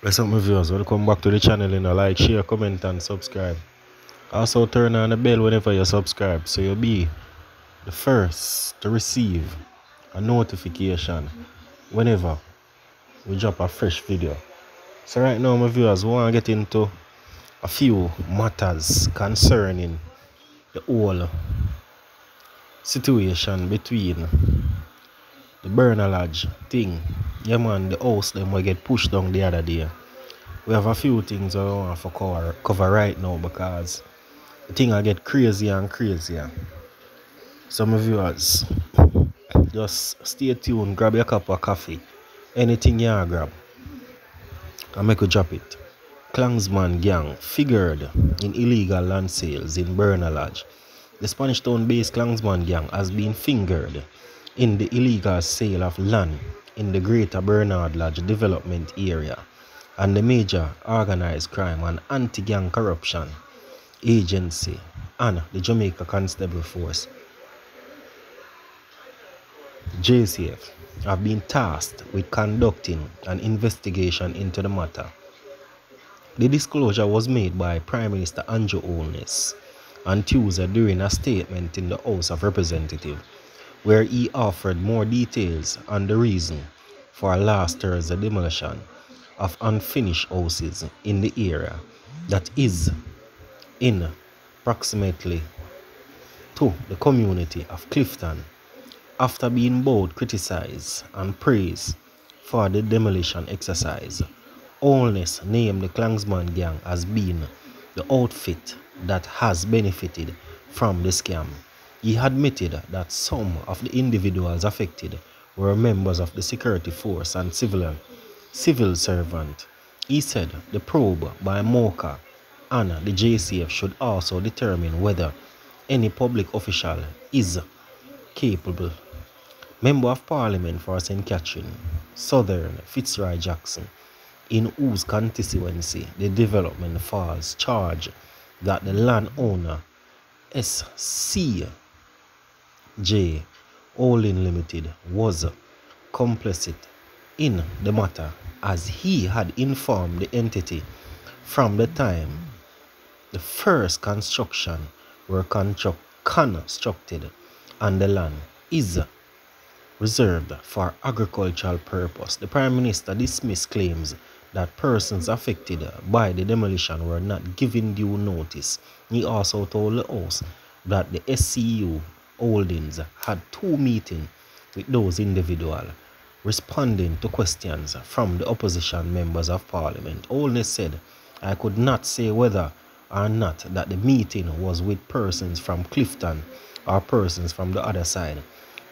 What's up, my viewers? Welcome back to the channel. Like, share, comment, and subscribe. Also, turn on the bell whenever you subscribe so you'll be the first to receive a notification whenever we drop a fresh video. So, right now, my viewers, we want to get into a few matters concerning the whole situation between the Bl00dshed thing. Yeah, man, the house them will get pushed down the other day. We have a few things I want to cover right now because the thing will get crazier and crazier. So my viewers, just stay tuned, grab your cup of coffee, anything you grab, and make you drop it. Klansman gang figured in illegal land sales in Bl00dshed. The Spanish town-based Klansman gang has been fingered in the illegal sale of land in the greater Bl00dshed development area, and the major organized crime and anti-gang corruption agency and the Jamaica Constable Force JCF have been tasked with conducting an investigation into the matter. The disclosure was made by Prime Minister Andrew Holness on Tuesday during a statement in the House of Representatives, where he offered more details on the reason for last Thursday's demolition of unfinished houses in the area that is in proximity to the community of Clifton. After being both criticized and praised for the demolition exercise, Holness named the Klansman gang as being the outfit that has benefited from the scam. He admitted that some of the individuals affected were members of the security force and civil servant. He said the probe by MOCA and the JCF should also determine whether any public official is capable. Member of Parliament for St. Catherine, Southern Fitzroy Jackson, in whose constituency the development falls, charged that the landowner SCJ Holding Limited was complicit in the matter, as he had informed the entity from the time the first construction were constructed and the land is reserved for agricultural purpose. The Prime Minister dismissed claims that persons affected by the demolition were not given due notice. He also told the House that the SCU Holdings had two meetings with those individuals. Responding to questions from the opposition members of Parliament, Holness said, "I could not say whether or not that the meeting was with persons from Clifton or persons from the other side.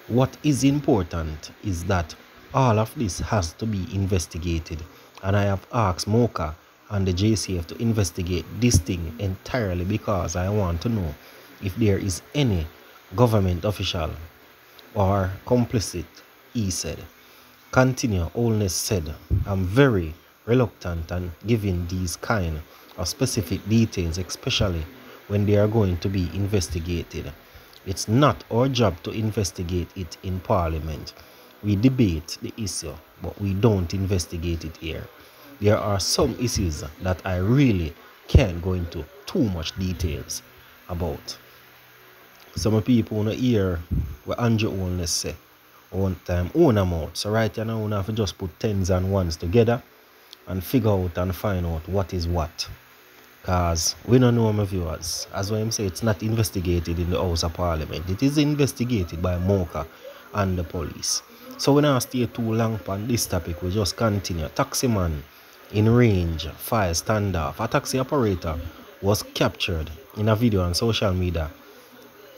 What is important is that all of this has to be investigated, and I have asked MOCA and the JCF to investigate this thing entirely because I want to know if there is any government official or complicit," he said. Continue, Holness said, "I'm very reluctant on giving these kind of specific details, especially when they are going to be investigated. It's not our job to investigate it in Parliament. We debate the issue, but we don't investigate it here. There are some issues that I really can't go into too much details about." Some people want to hear what Andrew Holness say one time, own amount. So right now, we have to just put tens and ones together and figure out and find out what is what. Because we don't know, my viewers. As I say, it's not investigated in the House of Parliament. It is investigated by MOCA and the police. So we don't stay too long on this topic. We just continue. Taximan in range, fire standoff. A taxi operator was captured in a video on social media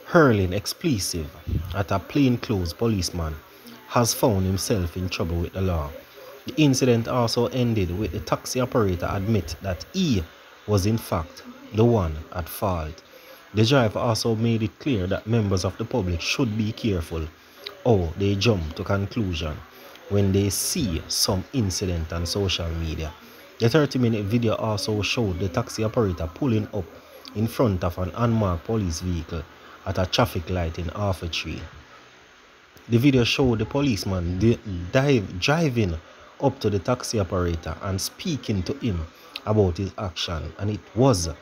hurling explosive at a plainclothes policeman has found himself in trouble with the law. The incident also ended with the taxi operator admit that he was in fact the one at fault. The driver also made it clear that members of the public should be careful how they jump to conclusion when they see some incident on social media. The 30-minute video also showed the taxi operator pulling up in front of an unmarked police vehicle at a traffic light in Half a Tree. The video showed the policeman driving up to the taxi operator and speaking to him about his action, and it was at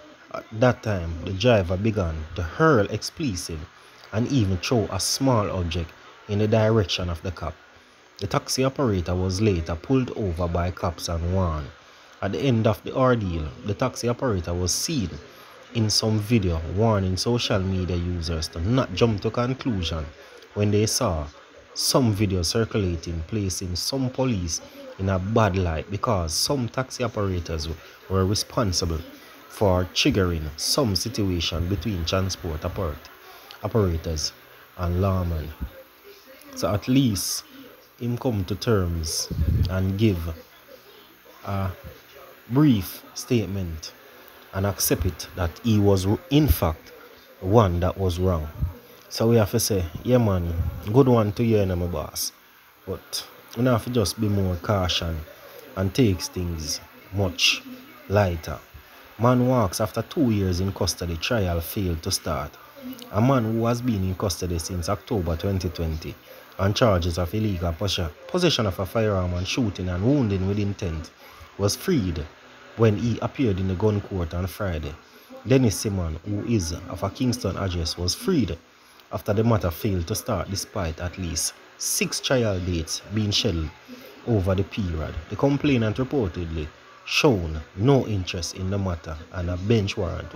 that time the driver began to hurl expletives and even throw a small object in the direction of the cop. The taxi operator was later pulled over by cops and warned. At the end of the ordeal, the taxi operator was seen in some video warning social media users to not jump to conclusion when they saw some video circulating placing some police in a bad light because some taxi operators were responsible for triggering some situation between transport operators and lawmen. So at least him come to terms and give a brief statement and accept it that he was in fact the one that was wrong. So we have to say, yeah man, good one to you and my boss. But we have to just be more caution and takes things much lighter. Man walks after 2 years in custody, trial failed to start. A man who has been in custody since October 2020 on charges of illegal possession of a firearm and shooting and wounding with intent was freed when he appeared in the gun court on Friday. Dennis Simon, who is of a Kingston address, was freed after the matter failed to start despite at least 6 trial dates being scheduled over the period. The complainant reportedly shown no interest in the matter and a bench warrant